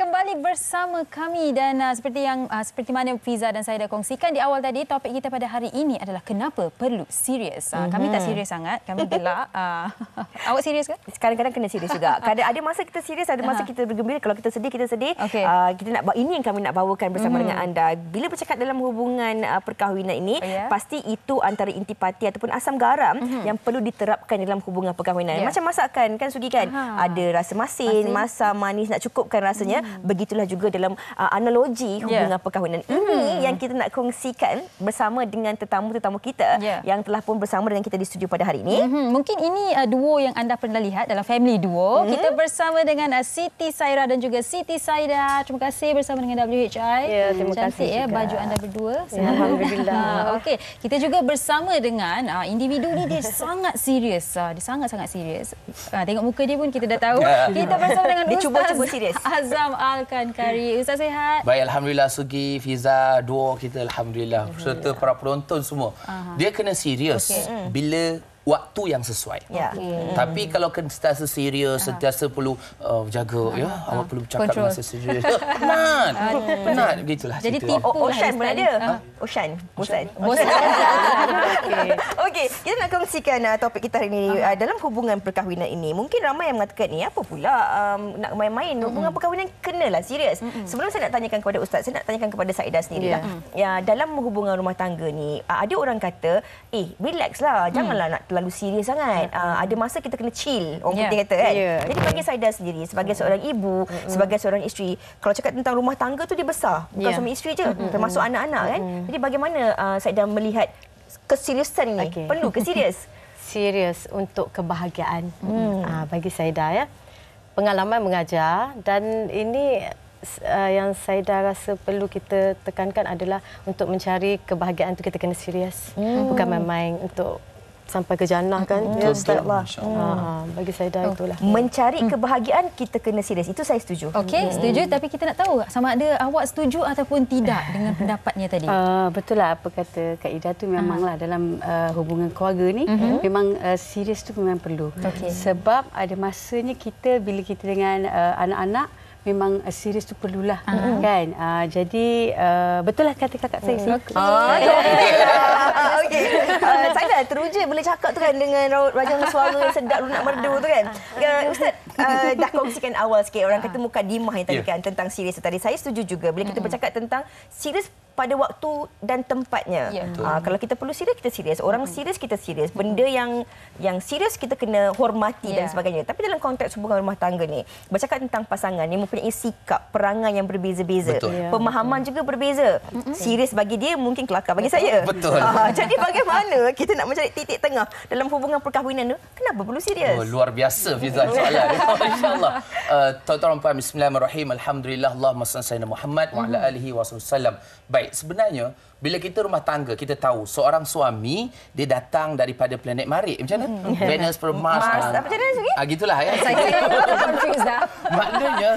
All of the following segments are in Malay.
kembali bersama kami dan seperti mana Fiza dan saya dah kongsikan di awal tadi, topik kita pada hari ini adalah kenapa perlu serius. Kami tak serius sangat, kami gelak. Awak serius ke? Kadang-kadang kena serius juga. Kadang ada masa kita serius, ada masa kita bergembira. Kalau kita sedih, kita sedih. Okay. Ini yang kami nak bawakan bersama dengan anda. Bila bercakap dalam hubungan perkahwinan ini, pasti itu antara intipati ataupun asam garam yang perlu diterapkan dalam hubungan perkahwinan. Macam masakan kan, Sugi kan? Ada rasa masin, masam, manis, nak cukupkan rasanya. Begitulah juga dalam analogi hubungan perkahwinan. Ini yang kita nak kongsikan bersama dengan tetamu-tetamu kita yang telah pun bersama dengan kita di studio pada hari ini. Mungkin ini duo yang anda pernah lihat dalam family duo. Kita bersama dengan Siti Saira dan juga Siti Saida. Terima kasih bersama dengan WHI. Ya, terima Cantik kasih ya baju anda berdua. Alhamdulillah. Okey, kita juga bersama dengan individu ni, dia sangat serius. Dia sangat-sangat serius. Tengok muka dia pun kita dah tahu. Kita bersama dengan Dia Ustaz cuba serius. Azam Al-Kankari. Ustaz sihat? Baik, Alhamdulillah. Sugi, Fiza, duo kita Alhamdulillah. Serta para penonton semua. Dia kena serius bila waktu yang sesuai. Tapi kalau sentiasa serius, sentiasa perlu jaga, awak perlu bercakap masa serius. Penat. Begitulah. Jadi cerita. Ocean pun ada. Ocean. Bosan. Okey, kita nak kongsikan topik kita hari ini dalam hubungan perkahwinan ini. Mungkin ramai yang mengatakan ni apa pula nak main-main. Hubungan perkahwinan kenalah serius. Sebelum saya nak tanyakan kepada Ustaz, saya nak tanyakan kepada Saida sendirilah. Ya, dalam hubungan rumah tangga ni ada orang kata, relaxlah, janganlah nak terlalu serius sangat. Ada masa kita kena chill, orang putih kata kan. Jadi bagi Saida sendiri sebagai seorang ibu, sebagai seorang isteri, kalau cakap tentang rumah tangga tu dia besar, bukan suami isteri je, termasuk anak-anak kan. Jadi bagaimana Saida melihat keseriusan ini? Perlu ke serius? Serius untuk kebahagiaan bagi Saida ya. Pengalaman mengajar dan ini yang Saida rasa perlu kita tekankan adalah untuk mencari kebahagiaan itu kita kena serius. Bukan main-main untuk sampai ke jannah kan. Bagi Saida itulah. Mencari kebahagiaan kita kena serius. Itu saya setuju. Okey, setuju, tapi kita nak tahu sama ada awak setuju ataupun tidak dengan pendapatnya tadi. Betul lah apa kata Kak Ida tu, memanglah dalam hubungan keluarga ni memang serius tu memang perlu. Sebab ada masanya kita bila kita dengan anak-anak memang serius tu perlulah kan. Jadi betul lah kata kakak saya. Okey. Saya dah teruja boleh cakap tu kan dengan rajang suara yang sedap, lunak merdu tu kan. Ustaz dah kongsikan awal sikit, orang kata mukadimah yang tadi kan tentang serius tadi. Saya setuju juga bila kita bercakap tentang serius pada waktu dan tempatnya. Kalau kita perlu serius, kita serius. Orang serius, kita serius. Benda yang serius kita kena hormati dan sebagainya. Tapi dalam konteks hubungan rumah tangga ni, bercakap tentang pasangan ni mempunyai sikap, perangai yang berbeza-beza. Pemahaman juga berbeza. Serius bagi dia mungkin kelakar bagi saya. Jadi bagaimana kita nak mencari titik tengah dalam hubungan perkahwinan tu? Kenapa perlu serius? Luar biasa Fiza soalan. Insya-Allah. Tuan-tuan puan, bismillahirrahmanirrahim. Alhamdulillah, Allahumma salli ala Muhammad wa ala alihi wasallam. Baik, sebenarnya bila kita rumah tangga, kita tahu seorang suami dia datang daripada planet Marik. Macam mana? Venus per Mars. Apa macam mana? Gitulah ya. Confused dah. Maknanya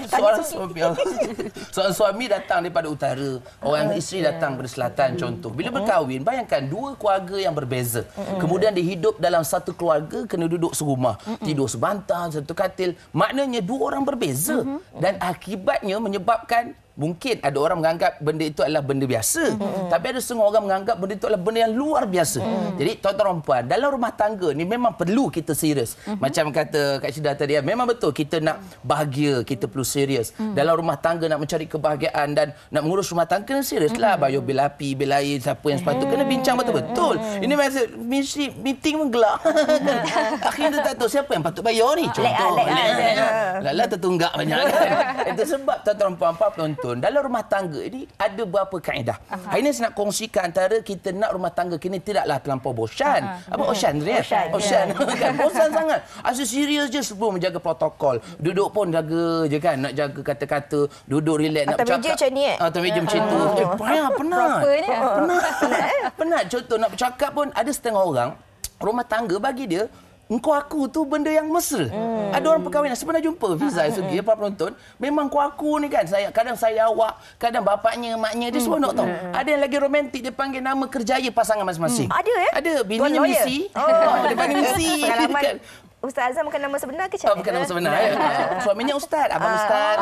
seorang suami datang daripada utara, orang isteri datang dari selatan contoh. Bila berkahwin, bayangkan dua keluarga yang berbeza. Kemudian dia hidup dalam satu keluarga, kena duduk serumah, tidur sebantal, satu katil. Maknanya dua orang berbeza dan akibatnya menyebabkan mungkin ada orang menganggap benda itu adalah benda biasa. Tapi ada setengah orang menganggap benda itu adalah benda yang luar biasa. Jadi tuan-tuan dan puan, dalam rumah tangga ni memang perlu kita serius. Macam kata Kak Syida tadi, memang betul kita nak bahagia, kita perlu serius. Dalam rumah tangga nak mencari kebahagiaan dan nak mengurus rumah tangga kena seriuslah. Bayar bil api, bil air, siapa yang sepatutnya kena bincang betul-betul. Ini masa meeting menggelak. Akhirnya tak tahu siapa yang patut bayar ni. Contoh. Lala tertunggak banyak kan. Itu sebab tuan-tuan dan puan, penonton, dalam rumah tangga ini ada beberapa kaedah. Hari ini saya nak kongsikan antara kita nak rumah tangga kini tidaklah terlampau bosan. Apa bosan tu ya? Bosan. Kan bosan sangat. Asyik serius je sebelum menjaga protokol. Duduk pun jaga je kan, nak jaga kata-kata, duduk relax nak bercakap. Atas meja macam ni Atas meja macam tu. Penat. Contoh nak bercakap pun ada setengah orang rumah tangga bagi dia engkau aku tu benda yang mesra. Ada orang perkahwinan sebenarnya jumpa Fiza Sugi para penonton, memang kau aku ni kan kadang saya awak, kadang bapaknya, maknya dia seronok tau. Ada yang lagi romantik dia panggil nama kerjaya pasangan masing-masing. Ada ya? Ada bininya misi. Dia panggil misi. Ustaz Azam bukan nama sebenar ke macam mana? Bukan nama sebenar. Suaminya Ustaz, abang Ustaz.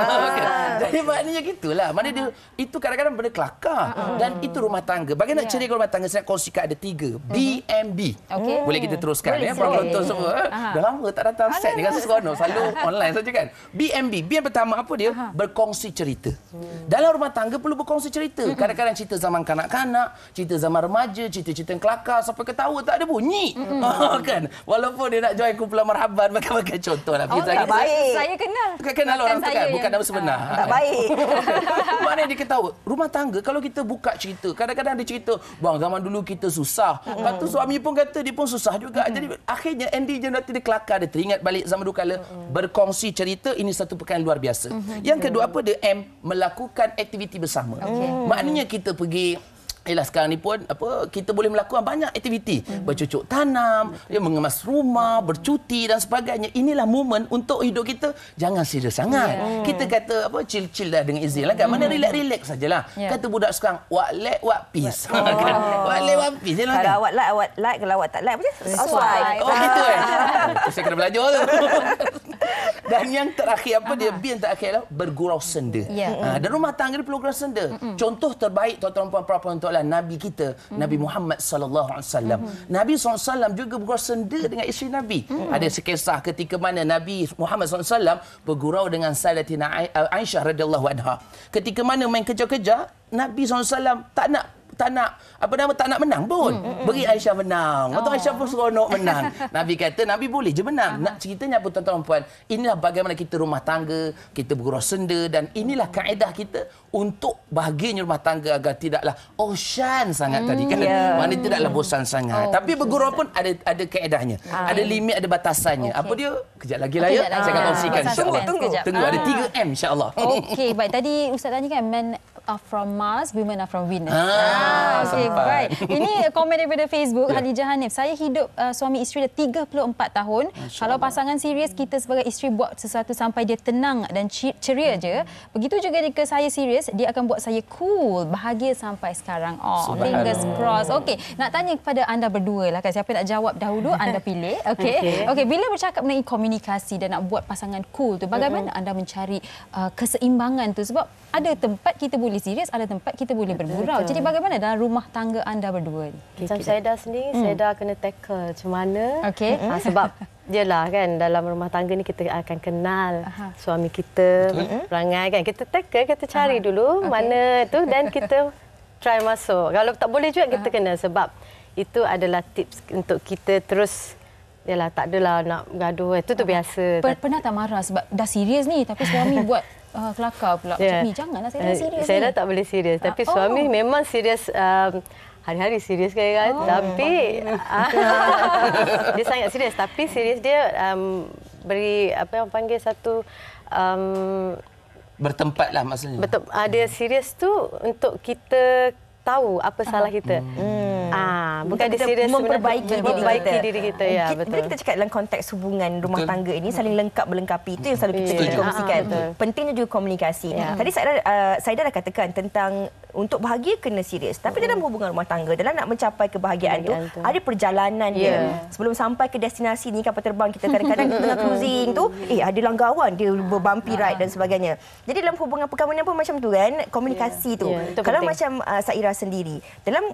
Jadi maknanya gitulah. Maknanya dia itu kadang-kadang benda kelakar dan itu rumah tangga. Bagaimana nak ceria rumah tangga? Saya kongsikan ada 3. BMB. Boleh kita teruskan ya penonton semua. Dah lama tak datang set ni rasa seronok, selalu online saja kan. BMB. B yang pertama apa dia? Berkongsi cerita. Dalam rumah tangga perlu berkongsi cerita. Kadang-kadang cerita zaman kanak-kanak, cerita zaman remaja, cerita-cerita yang kelakar sampai ketawa tak ada bunyi. Kan? Walaupun dia nak join kumpulan marhaban makan-makan contohlah. Tak baik. Saya Kenal orang tu kan, bukan nama sebenar. Tak baik. Maknanya dia ketawa. Rumah tangga kalau kita buka cerita, kadang-kadang dia cerita, bang zaman dulu kita susah. Lepas tu suami pun kata dia pun susah juga. Jadi akhirnya Andy je nanti dia kelakar, dia teringat balik zaman dulu kala. Berkongsi cerita, ini satu perkara yang luar biasa. Yang kedua apa dia? M, melakukan aktiviti bersama. Maknanya kita pergi sekarang ni pun kita boleh melakukan banyak aktiviti, bercucuk tanam, mengemas rumah, bercuti dan sebagainya. Inilah momen untuk hidup kita jangan serius sangat. Kita kata chill-chill dah dengan izin lah kan. Mana relax sajalah. Kata budak sekarang what like what peace. What like what peace je lah. Kalau awak like, kalau awak tak like apa je? Swipe. Gitu saya kena belajar tu. Dan yang terakhir apa dia? B yang terakhir adalah bergurau senda. Dan rumah tangga dia perlu gurau senda. Contoh terbaik tuan-tuan dan puan-puan untuk Nabi kita, Nabi Muhammad sallallahu alaihi wasallam. Nabi SAW juga bergurau senda dengan isteri Nabi. Ada sekisah ketika mana Nabi Muhammad SAW bergurau dengan Sayyidatina Aisyah radhiyallahu anha. Ketika mana main kejar-kejar, Nabi SAW tak nak menang pun. Beri Aisyah menang. Waktu Aisyah pun seronok menang. Nabi kata, Nabi boleh je menang. Nak ceritanya apa tuan-tuan dan puan? Inilah bagaimana kita rumah tangga, kita bergurau senda dan inilah kaedah kita untuk bahagianya rumah tangga agar tidaklah ocean sangat tadi kan. Mana tidaklah bosan sangat. Tapi bergurau pun ada kaedahnya. Ada limit, ada batasannya. Apa dia? Kejap lagi lah ya. Saya akan kongsikan insya-Allah. Tunggu ada 3M insya-Allah. Okey, baik. Tadi Ustaz tanya kan men are from Mars, women are from Venus. Okey, baik. Ini komen daripada Facebook, Halijah Hanif. Saya hidup suami isteri dah 34 tahun. Kalau pasangan serius, kita sebagai isteri buat sesuatu sampai dia tenang dan ceria je. Begitu juga jika saya serius, dia akan buat saya cool, bahagia sampai sekarang. Fingers crossed. Okey, nak tanya kepada anda berdua lah kan. Siapa nak jawab dahulu, anda pilih. Okey, bila bercakap mengenai komunikasi dan nak buat pasangan cool tu, bagaimana anda mencari keseimbangan tu? Sebab ada tempat kita boleh serius, ada tempat kita boleh bergurau. Jadi bagaimana dalam rumah tangga anda berdua ni? Macam saya dah sendiri, saya dah kena tackle macam mana. Sebab yelah kan, dalam rumah tangga ni kita akan kenal suami kita, perangai kan. Kita tackle, kita cari dulu mana tu dan kita try masuk. Kalau tak boleh juga kita kena, sebab itu adalah tips untuk kita terus. Yalah, tak adalah nak gaduh. Itu tu biasa. Pernah tak marah sebab dah serius ni tapi suami buat kelakar pula. Macam ni, janganlah saya dah serius. Saya dah tak boleh serius. Tapi suami memang serius. Hari-hari serius kan. Tapi dia sangat serius. Tapi serius dia beri apa yang panggil satu bertempat lah maksudnya. Betul. Ada serius tu untuk kita tahu apa salah kita. Bukan dia serius memperbaiki diri kita. Ya, betul. Bila kita cakap dalam konteks hubungan rumah tangga ini saling lengkap melengkapi, itu yang selalu kita kongsikan. Pentingnya juga komunikasi. Tadi saya dah katakan tentang untuk bahagia kena serius. Tapi dalam hubungan rumah tangga, dalam nak mencapai kebahagiaan tu ada perjalanan dia. Sebelum sampai ke destinasi ni, kapal terbang kita kadang-kadang tengah cruising tu, ada langgawan, dia berbumpy ride dan sebagainya. Jadi dalam hubungan perkahwinan pun macam tu kan, komunikasi tu. Kalau macam Saira sendiri, dalam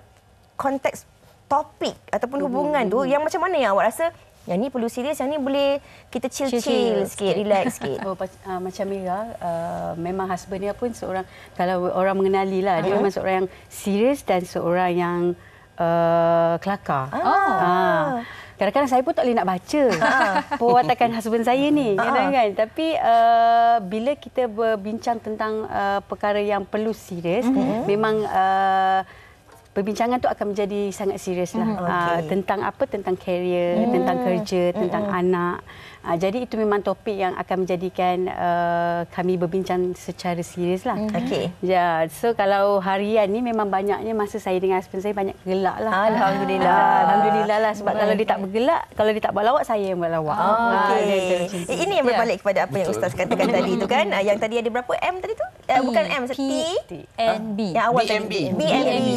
konteks topik ataupun hubungan tu, yang macam mana yang awak rasa yang ni perlu serius, yang ni boleh kita chill sikit, relax sikit? Macam Mira, memang husband dia pun seorang, kalau orang mengenali lah, dia memang seorang yang serius dan seorang yang kelakar. Kadang-kadang saya pun tak boleh nak baca perwatakan husband saya ni. Kan? Tapi bila kita berbincang tentang perkara yang perlu serius, memang perbincangan tu akan menjadi sangat serius lah. Tentang apa? Tentang career, tentang kerja, tentang anak. Jadi itu memang topik yang akan menjadikan kami berbincang secara serius lah. Ya, so kalau harian ni memang banyaknya masa saya dengan husband saya banyak gelak lah. Alhamdulillah. Alhamdulillah lah, sebab kalau dia tak bergelak, kalau dia tak buat lawak, saya yang buat lawak. Ini yang berbalik kepada apa yang Ustaz katakan tadi tu kan. Yang tadi ada berapa M tadi tu? bukan M, T and B. yang awal BMB. tadi. BMB.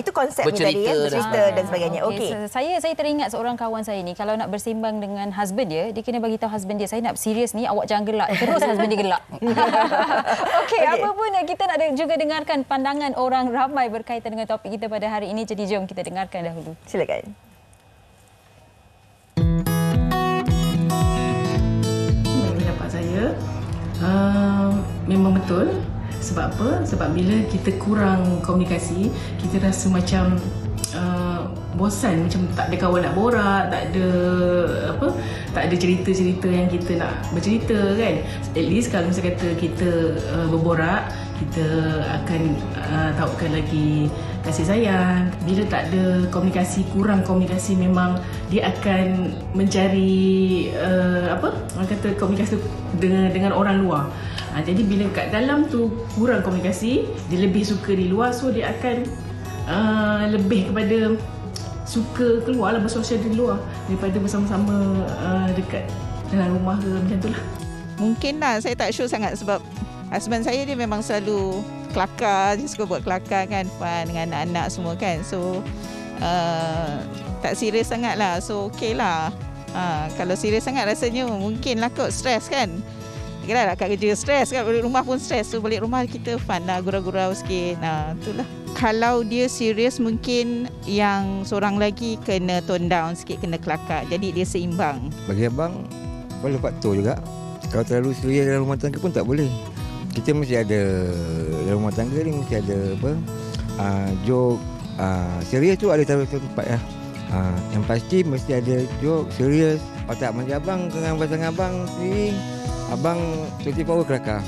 Itu konsepnya tadi ya, bercerita dan sebagainya. Okey. Saya teringat seorang kawan saya ni, kalau nak bersimbang dengan husband dia kena bagi tahu husband dia, saya nak serius ni, awak jangan gelak. Terus husband dia gelak. Okey, apa pun kita nak juga dengarkan pandangan orang ramai berkaitan dengan topik kita pada hari ini. Jadi jom kita dengarkan dahulu. Silakan. Pendapat saya memang betul. Sebab apa? Sebab bila kita kurang komunikasi, kita rasa macam bosan, macam tak ada kawan nak borak, tak ada cerita-cerita yang kita nak bercerita kan. At least kalau misalnya kata kita berborak, kita akan tahukan lagi kasih sayang. Bila tak ada komunikasi, kurang komunikasi, memang dia akan mencari orang kata komunikasi dengan orang luar. Jadi bila kat dalam tu kurang komunikasi, dia lebih suka di luar, so dia akan lebih kepada suka keluar lah, bersosial di luar daripada bersama-sama dekat dalam rumah ke macam tu lah. Mungkin lah saya tak sure sangat sebab husband saya dia memang selalu kelakar, dia suka buat kelakar kan, fun dengan anak-anak semua kan. So tak serius sangat lah. So okey lah. Kalau serius sangat rasanya mungkin lah kot stres kan. Kira lah kat kerja stres kan, balik rumah pun stres. So balik rumah kita fun lah, gurau-gurau sikit. Itulah. Kalau dia serius mungkin yang seorang lagi kena tone down sikit, kena kelakar. Jadi dia seimbang. Bagi abang, perlu faktor juga. Kalau terlalu serius dalam rumah tangga pun tak boleh. Kita mesti ada, dalam rumah tangga ni mesti ada joke. Serius tu ada tempat lah. Yang pasti mesti ada joke, serius. Otak macam abang dengan pasangan abang sendiri, abang 24 hour kelakar.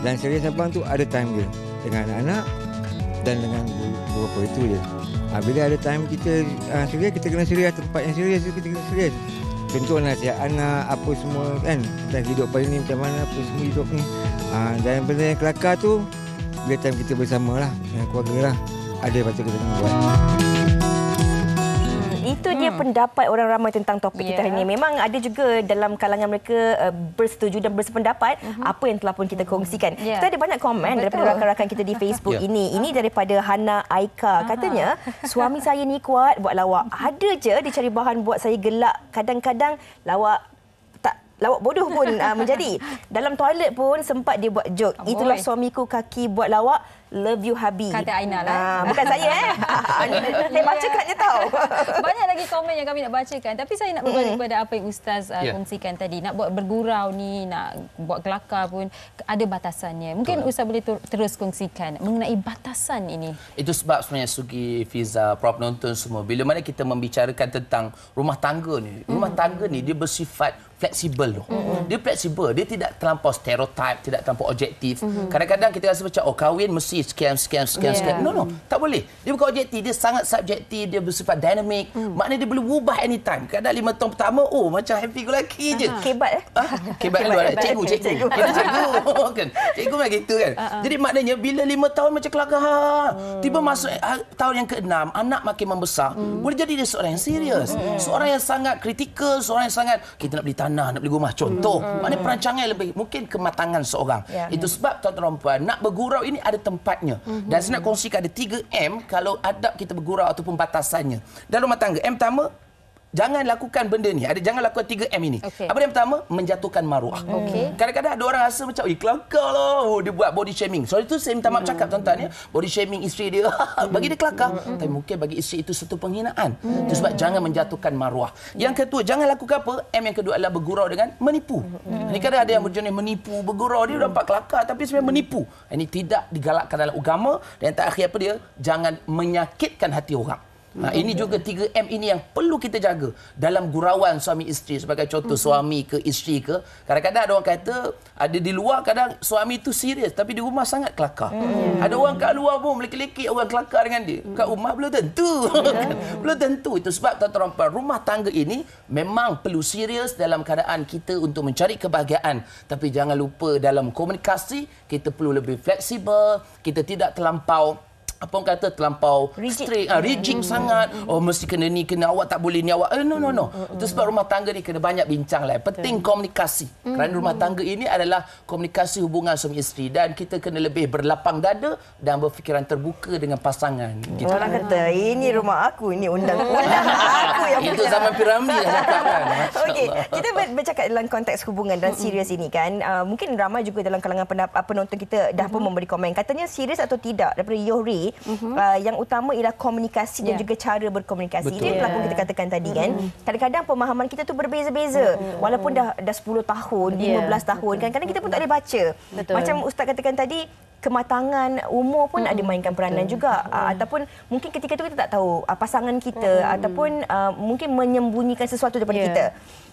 Dan serius abang tu ada time dia dengan anak-anak dan dengan beberapa itu je. Bila ada time kita serius, kita kena serius. Tempat yang serius kita kena serius. Contoh nasihat anak, apa semua kan, tentang hidup pada ni macam mana, apa semua hidup ni. Dan benda yang kelakar tu, bila time kita bersama lah, dengan keluarga lah, ada patut kita kena buat. Itu dia pendapat orang ramai tentang topik kita hari ini. Memang ada juga dalam kalangan mereka bersetuju dan bersependapat apa yang telah pun kita kongsikan. Kita ada banyak komen daripada rakan-rakan kita di Facebook ini. Ini daripada Hana Aika. Katanya, suami saya ni kuat buat lawak. Ada je dia cari bahan buat saya gelak. Kadang-kadang lawak bodoh pun menjadi. Dalam toilet pun sempat dia buat joke. Itulah suamiku kaki buat lawak. Love you Habi. Kata Aina lah. Bukan saya saya bacakan je tahu. Banyak lagi komen yang kami nak bacakan. Tapi saya nak berbalik kepada apa yang Ustaz kongsikan tadi. Nak buat bergurau ni, nak buat kelakar pun ada batasannya. Mungkin Ustaz boleh terus kongsikan mengenai batasan ini. Itu sebab sebenarnya Sugi, Fiza, Prof nonton semua. Bila mana kita membicarakan tentang rumah tangga ni. Rumah tangga ni dia bersifat fleksibel. Dia fleksibel. Dia tidak terlampau stereotip, tidak terlampau objektif. Kadang-kadang kita rasa macam kahwin mesti sekian. No, tak boleh. Dia bukan objektif, dia sangat subjektif, dia bersifat dinamik. Maknanya dia boleh ubah anytime. Kadang 5 tahun pertama, macam happy go lucky je. Kebat Kebat luar. Cikgu. Cikgu kan. Cikgu memang gitu kan. Jadi maknanya bila 5 tahun macam kelakar, tiba masuk tahun yang ke-6, anak makin membesar, boleh jadi dia seorang yang serius. Seorang yang sangat kritikal, seorang yang sangat kita nak beli tanah, nak beli rumah. Contoh, maknanya perancangan lebih mungkin kematangan seorang. Itu sebab tuan-tuan dan puan, nak bergurau ini ada tempatnya. Dan saya nak kongsikan ada 3M kalau adab kita bergurau ataupun batasannya. Dalam rumah tangga, M pertama, jangan lakukan benda ni. Jangan lakukan 3M ini. Apa yang pertama? Menjatuhkan maruah. Kadang-kadang ada orang rasa macam, kelakar lah. Dia buat body shaming. Soal itu saya minta maaf cakap tuan-tuan ya. Body shaming isteri dia. Bagi dia kelakar. Tapi mungkin bagi isteri itu satu penghinaan. Itu sebab jangan menjatuhkan maruah. Yang kedua, jangan lakukan apa? M yang kedua adalah bergurau dengan menipu. Ini kadang ada yang berjenis menipu, bergurau. Dia nampak kelakar tapi sebenarnya menipu. Ini tidak digalakkan dalam agama. Dan yang terakhir apa dia? Jangan menyakitkan hati orang. Ini juga 3M ini yang perlu kita jaga dalam gurauan suami isteri. Sebagai contoh, suami ke isteri ke, kadang-kadang ada orang kata ada di luar, kadang suami itu serius tapi di rumah sangat kelakar. Ada orang kat luar pun melekit-lekit orang kelakar dengan dia. Kat rumah belum tentu. Belum tentu. Itu sebab tuan-tuan, rumah tangga ini memang perlu serius dalam keadaan kita untuk mencari kebahagiaan. Tapi jangan lupa dalam komunikasi kita perlu lebih fleksibel, kita tidak terlampau apa orang kata terlampau strict, rigid sangat. Oh mesti kena ni, kena awak tak boleh ni awak. No. Itu sebab rumah tangga ni kena banyak bincang lah. Penting komunikasi. Kerana rumah tangga ini adalah komunikasi hubungan suami isteri dan kita kena lebih berlapang dada dan berfikiran terbuka dengan pasangan. Gitu. Orang kata ini rumah aku, ini undang-undang aku yang itu zaman piramid dah cakap kan. Okey, kita bercakap dalam konteks hubungan dan serius ini kan. Mungkin ramai juga dalam kalangan penonton kita dah pun memberi komen. Katanya serius atau tidak daripada Yohri. Yang utama ialah komunikasi dan juga cara berkomunikasi. Ini yang pun kita katakan tadi kan. Kadang-kadang pemahaman kita tu berbeza-beza. Walaupun dah 10 tahun, 15 tahun kan. Kadang kita pun tak boleh baca. Macam Ustaz katakan tadi, kematangan umur pun ada mainkan peranan juga. Ataupun mungkin ketika itu kita tak tahu pasangan kita ataupun mungkin menyembunyikan sesuatu daripada kita.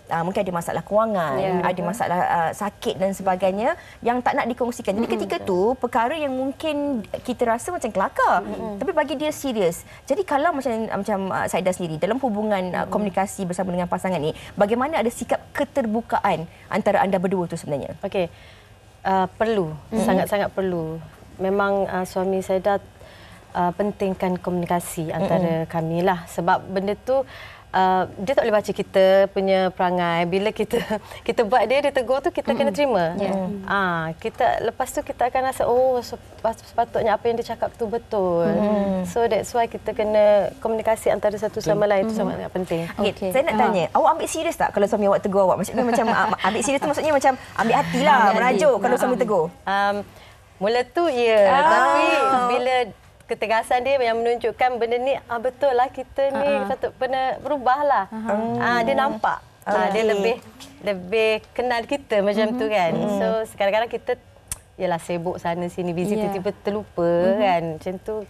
Mungkin ada masalah kewangan, ada masalah sakit dan sebagainya yang tak nak dikongsikan. Jadi ketika tu perkara yang mungkin kita rasa macam kelakar, tapi bagi dia serius. Jadi kalau macam Saidah sendiri dalam hubungan komunikasi bersama dengan pasangan ni, bagaimana ada sikap keterbukaan antara anda berdua tu sebenarnya? Okey. Perlu, sangat-sangat perlu. Memang suami Saidah pentingkan komunikasi antara kami lah, sebab benda tu dia tak boleh baca kita punya perangai. Bila kita buat dia tegur tu, kita kena terima. Kita lepas tu kita akan rasa sepatutnya apa yang dia cakap tu betul. So that's why kita kena komunikasi antara satu sama lain. Itu sangat penting. Okay. Saya nak tanya, awak ambil serius tak kalau suami awak tegur awak? Maksudnya macam ambil serius tu maksudnya macam ambil hatilah, merajuk kalau suami tegur. Mula tu tapi bila ketegasan dia yang menunjukkan benda ni betul lah, kita ni patut pernah berubah lah. Dia nampak. Dia lebih kenal kita macam tu kan. So kadang-kadang kita yalah sibuk sana sini busy, tiba-tiba terlupa kan. Macam tu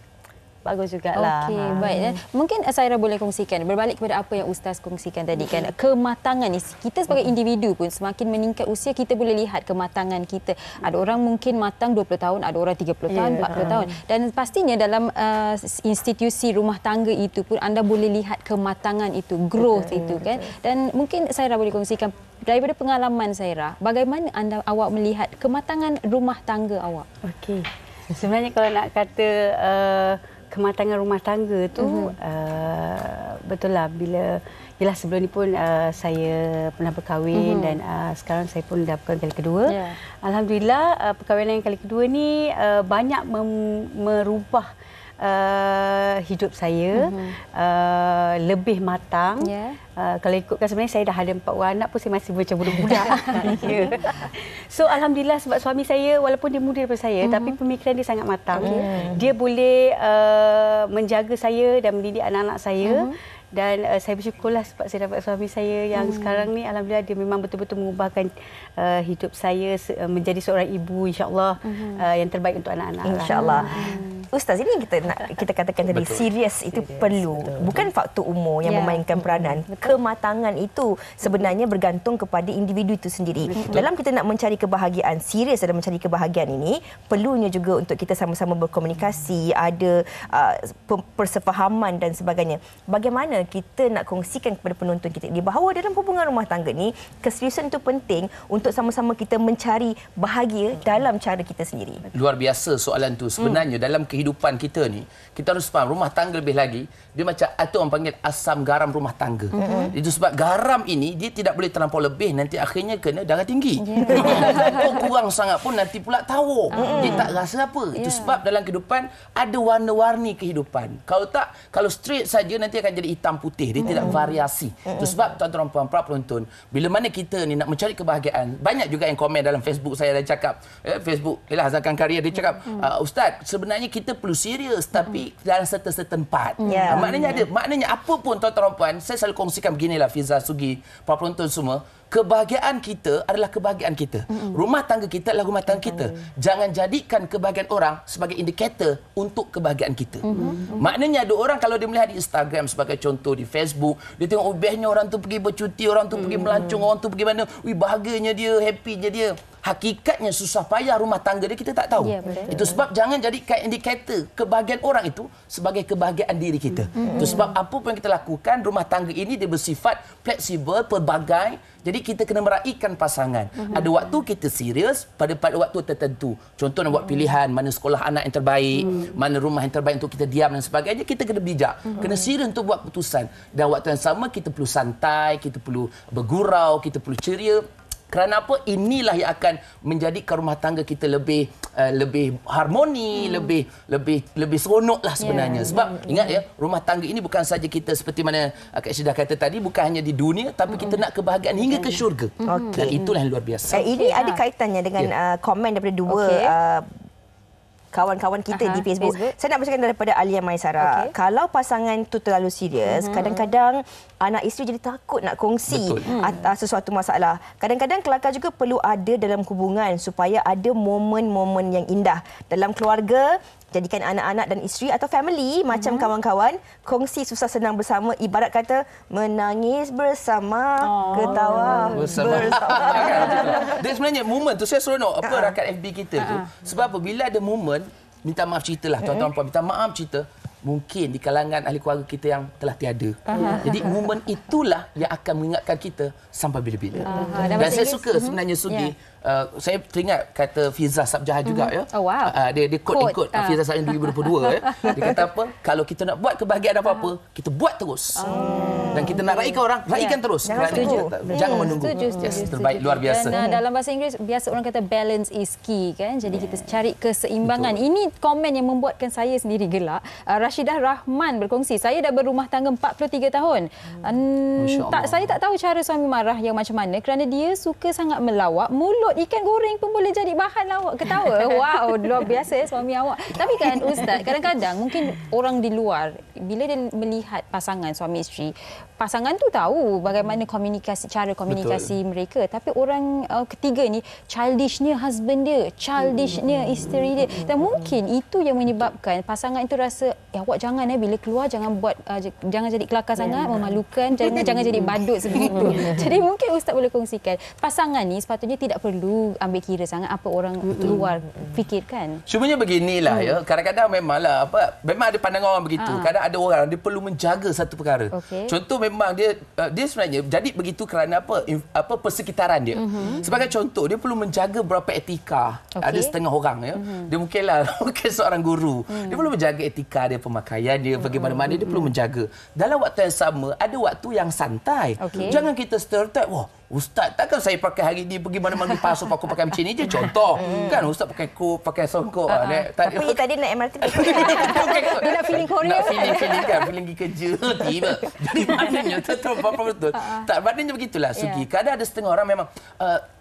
bagus jugalah. Okey, baik. Mungkin Saira boleh kongsikan, berbalik kepada apa yang Ustaz kongsikan tadi kan, kematangan ni kita sebagai individu pun semakin meningkat usia, kita boleh lihat kematangan kita. Ada orang mungkin matang 20 tahun, ada orang 30 tahun, 40 tahun. Dan pastinya dalam institusi rumah tangga itu pun anda boleh lihat kematangan itu, growth itu kan. Dan mungkin Saira boleh kongsikan daripada pengalaman Saira, bagaimana awak melihat kematangan rumah tangga awak? Okey. Sebenarnya kalau nak kata kematangan rumah tangga tu betul lah, bila yelah sebelum ni pun saya pernah berkahwin dan sekarang saya pun dah berkahwin kali kedua. Alhamdulillah perkahwinan yang kali kedua ni banyak merubah hidup saya, lebih matang. Kalau ikutkan sebenarnya saya dah ada 4 orang anak pun saya masih macam budak-budak. So alhamdulillah sebab suami saya walaupun dia muda daripada saya tapi pemikiran dia sangat matang. Dia boleh menjaga saya dan mendidik anak-anak saya. Dan saya bersyukurlah sebab saya dapat suami saya yang sekarang ni alhamdulillah dia memang betul-betul mengubahkan hidup saya menjadi seorang ibu, insya-Allah yang terbaik untuk anak-anak. Insya-Allah. Ustaz, ini kita katakan tadi, serius itu perlu. Bukan faktor umur yang memainkan peranan. Kematangan itu sebenarnya bergantung kepada individu itu sendiri. Dalam kita nak mencari kebahagiaan, serius dalam mencari kebahagiaan ini, perlunya juga untuk kita sama-sama berkomunikasi, ada persefahaman dan sebagainya. Bagaimana kita nak kongsikan kepada penonton kita ini bahawa dalam hubungan rumah tangga ni, keseriusan itu penting untuk sama-sama kita mencari bahagia dalam cara kita sendiri. Luar biasa soalan tu. Sebenarnya dalam kehidupan kita ni, kita harus faham rumah tangga lebih lagi, dia macam itu orang panggil asam garam rumah tangga. Itu sebab garam ini dia tidak boleh terlampau lebih, nanti akhirnya kena darah tinggi. Kau kurang sangat pun nanti pula tawar. Dia tak rasa apa. Itu sebab dalam kehidupan ada warna-warni kehidupan. Kalau straight saja nanti akan jadi hitam putih, dia tidak variasi. Itu sebab tuan-tuan puan-puan penonton, bila mana kita ni nak mencari kebahagiaan, banyak juga yang komen dalam Facebook saya dah cakap, Facebook ialah Zakan Karya, dia cakap, Ustaz, sebenarnya kita perlu serius tapi dalam certain part. Maknanya apa pun tuan-tuan puan, saya selalu kongsikan beginilah Fiza, Sugi, para penonton semua, kebahagiaan kita adalah kebahagiaan kita. Rumah tangga kita adalah rumah tangga kita. Jangan jadikan kebahagiaan orang sebagai indikator untuk kebahagiaan kita. Maknanya ada orang kalau dia melihat di Instagram sebagai contoh, di Facebook, dia tengok bestnya orang tu pergi bercuti, orang tu pergi melancong, orang tu pergi mana, bahagianya dia, happynya dia. hakikatnya susah payah rumah tangga dia kita tak tahu. Ya, betul. Itu sebab jangan jadikan indikator kebahagiaan orang itu sebagai kebahagiaan diri kita. Itu sebab apa pun yang kita lakukan, rumah tangga ini dia bersifat fleksibel, pelbagai. Jadi kita kena meraihkan pasangan. Ada waktu kita serius, pada waktu tertentu. Contoh nak buat pilihan mana sekolah anak yang terbaik, mana rumah yang terbaik untuk kita diam dan sebagainya, kita kena bijak. Kena serius untuk buat keputusan. Dan waktu yang sama kita perlu santai, kita perlu bergurau, kita perlu ceria. Kerana apa? Inilah yang akan menjadikan rumah tangga kita lebih harmoni, lebih seronoklah sebenarnya. Sebab ingat ya, rumah tangga ini bukan saja kita seperti mana Kak Syedah kata tadi, bukan hanya di dunia, tapi kita nak kebahagiaan hingga ke syurga. Dan itulah yang luar biasa. Ini ada kaitannya dengan komen daripada dua kawan-kawan kita di Facebook. Saya nak bacakan daripada Alia Maisara. Kalau pasangan tu terlalu serius, kadang-kadang anak isteri jadi takut nak kongsi sesuatu masalah. Kadang-kadang kelakar juga perlu ada dalam hubungan supaya ada momen-momen yang indah. Dalam keluarga, jadikan anak-anak dan isteri atau family macam kawan-kawan, kongsi susah senang bersama, ibarat kata menangis bersama, ketawa bersama. Dia sebenarnya momen tu saya seronok rakat FB kita tu. Sebab apabila ada momen, minta maaf ceritalah tuan-tuan puan, minta maaf cerita, mungkin di kalangan ahli keluarga kita yang telah tiada. Jadi momen itulah yang akan mengingatkan kita sampai bila-bila. Dan saya suka sebenarnya Sugi, saya teringat kata Fiza Sabjah juga ya. Dia ikut Fiza Sabjah 2022 ya. Dia kata apa? Kalau kita nak buat kebahagiaan apa-apa, kita buat terus. Dan kita nak raikan orang, raikan terus. Jangan menunggu. Terbaik, luar biasa. Dan dalam bahasa Inggeris biasa orang kata balance is key kan. Jadi kita cari keseimbangan. Ini komen yang membuatkan saya sendiri gelak. Rashidah Rahman berkongsi, saya dah berumah tangga 43 tahun. Saya tak tahu cara suami marah yang macam mana kerana dia suka sangat melawak. Mulut ikan goreng pun boleh jadi bahan lawak ketawa. Wow, luar biasa ya suami awak. Tapi kan Ustaz, kadang-kadang mungkin orang di luar bila dia melihat pasangan suami isteri, pasangan tu tahu bagaimana cara komunikasi mereka. Tapi orang ketiga ni, childishnya husband dia, childishnya isteri dia. Dan mungkin itu yang menyebabkan pasangan itu rasa, awak jangan bila keluar jangan jadi kelakar sangat, memalukan, jangan jadi badut sebegitu. Jadi mungkin Ustaz boleh kongsikan, pasangan ni sepatutnya tidak perlu ambil kira sangat apa orang luar fikirkan. Cumanya beginilah ya, kadang-kadang memanglah memang ada pandangan orang begitu. Kadang ada orang dia perlu menjaga satu perkara. Contoh memang dia sebenarnya jadi begitu kerana persekitaran dia. Sebagai contoh, dia perlu menjaga berapa etika. Ada setengah orang ya. Dia mungkin seorang guru. Dia perlu menjaga etika dia, pemakaian dia, bagaimana dia perlu menjaga. Dalam waktu yang sama, ada waktu yang santai. Jangan kita stereotip, wah, Ustaz, takkan saya pakai hari ni pergi mana-mana pasal aku pakai macam ni je. Contoh, kan Ustaz pakai kop, pakai songkok. Tapi tadi naik MRT. Dia nak feeling Korea. Nak feeling kan, feeling pergi kerja. Tiba. Jadi maknanya, betul. Tak, maknanya begitulah, Sugi. Kadang ada setengah orang memang,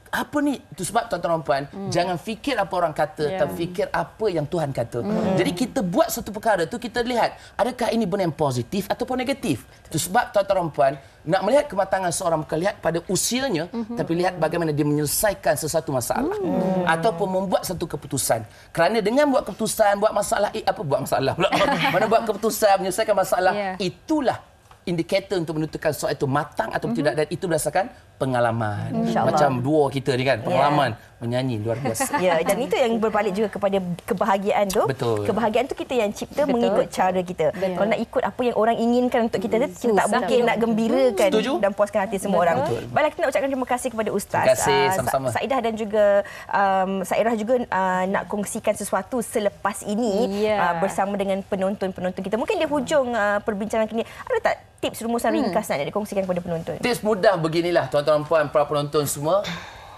apa ni? Itu sebab tuan-tuan puan, jangan fikir apa orang kata, tapi fikir apa yang Tuhan kata. Jadi kita buat satu perkara tu, kita lihat adakah ini benda yang positif ataupun negatif. Itu sebab tuan-tuan puan, nak melihat kematangan seorang bukan lihat pada usianya, tapi lihat bagaimana dia menyelesaikan sesuatu masalah ataupun membuat satu keputusan. Kerana dengan buat keputusan, buat keputusan, menyelesaikan masalah, itulah indikator untuk menentukan soal itu matang atau tidak, dan itu berdasarkan pengalaman. Macam duo kita ni kan, pengalaman menyanyi luar biasa. Ya, dan itu yang berbalik juga kepada kebahagiaan tu. Betul. Kebahagiaan tu kita yang cipta mengikut cara kita. Kalau nak ikut apa yang orang inginkan untuk kita, kita tak mungkin nak gembirakan dan puaskan hati semua orang. Baiklah, kita nak ucapkan terima kasih kepada Ustaz. Terima kasih, sama-sama. Saidah dan juga Sairah juga nak kongsikan sesuatu selepas ini bersama dengan penonton-penonton kita. Mungkin di hujung perbincangan kini, ada tak tips rumusan ringkas nak dikongsikan kepada penonton? Tips mudah beginilah tuan-tuan puan, para penonton semua.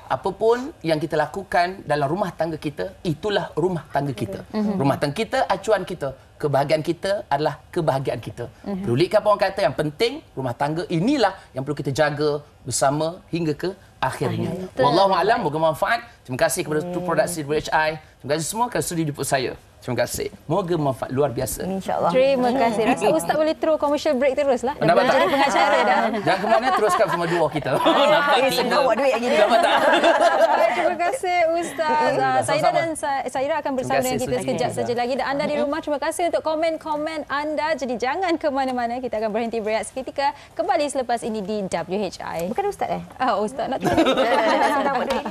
Apapun yang kita lakukan dalam rumah tangga kita, itulah rumah tangga kita. Rumah tangga kita, acuan kita. Kebahagiaan kita adalah kebahagiaan kita. Pedulikan apa orang kata, yang penting rumah tangga inilah yang perlu kita jaga bersama hingga ke akhirnya. Wallahu a'lam, moga manfaat. Terima kasih kepada produksi RHI. Terima kasih semua kerana sudi jumpa saya. Terima kasih. Moga manfaat luar biasa. InsyaAllah. Terima kasih. Rasa Ustaz boleh throw commercial break teruslah. Dah jadi pengacara dah. Jangan ke mana, teruskan sama duo kita. Senang buat duit lagi ni. Terima kasih Ustaz. Saidah dan Sairah akan bersama dengan kita sekejap saja lagi. Dan anda di rumah, terima kasih untuk komen-komen anda. Jadi jangan ke mana-mana. Kita akan berhenti berehat seketika. Kembali selepas ini di WHI. Bukan Ustaz Ustaz nak tanya. Senang buat duit.